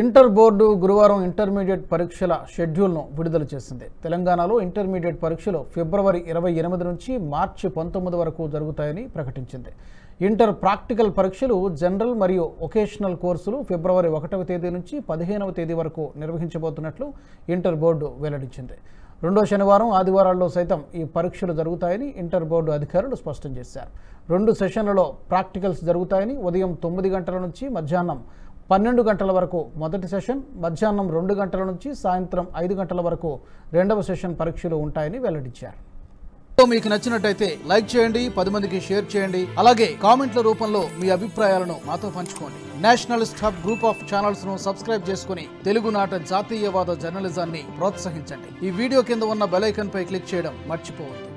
Inter board గురువారం intermediate పరీక్షల షెడ్యూల్ను విడుదల చేసింది. తెలంగాణలో ఇంటర్మీడియట్ పరీక్షలు ఫిబ్రవరి 28 నుంచి మార్చి 19 వరకు జరుగుతాయని ప్రకటించింది. ఇంటర్ ప్రాక్టికల్ పరీక్షలు జనరల్ మరియు వొకేషనల్ కోర్సులు ఫిబ్రవరి 1వ తేదీ నుంచి 15వ తేదీ వరకు నిర్వహించబోతున్నట్లు ఇంటర్ బోర్డు వెల్లడించింది. రెండో శనివారం, ఆదివారాల్లో సైతం ఈ పరీక్షలు జరుగుతాయని ఇంటర్ బోర్డు అధికారులు స్పష్టం చేశారు. 2 సెషన్లలో ప్రాక్టికల్స్ జరుగుతాయని, ఉదయం 9 గంటల నుంచి మధ్యాహ్నం 12 గంటల వరకు మొదటి సెషన్, మధ్యాహ్నం 2 గంటల నుంచి సాయంత్రం 5 గంటల వరకు రెండవ సెషన్ పరీక్షలు ఉంటాయని వెల్లడించారు. మీకు నచ్చినట్టయితే లైక్ చేయండి, 10 మందికి షేర్ చేయండి. అలాగే కామెంట్ల రూపంలో మీ అభిప్రాయాలను మాతో పంచుకోండి. Nationalist hub group of channels ను సబ్స్క్రైబ్ చేసుకుని తెలుగునాట జాతీయవాద జర్నలిజాన్ని ప్రోత్సహించండి. ఈ వీడియో కింద ఉన్న బెల్ ఐకాన్ పై క్లిక్ చేయడం మర్చిపోవద్దు.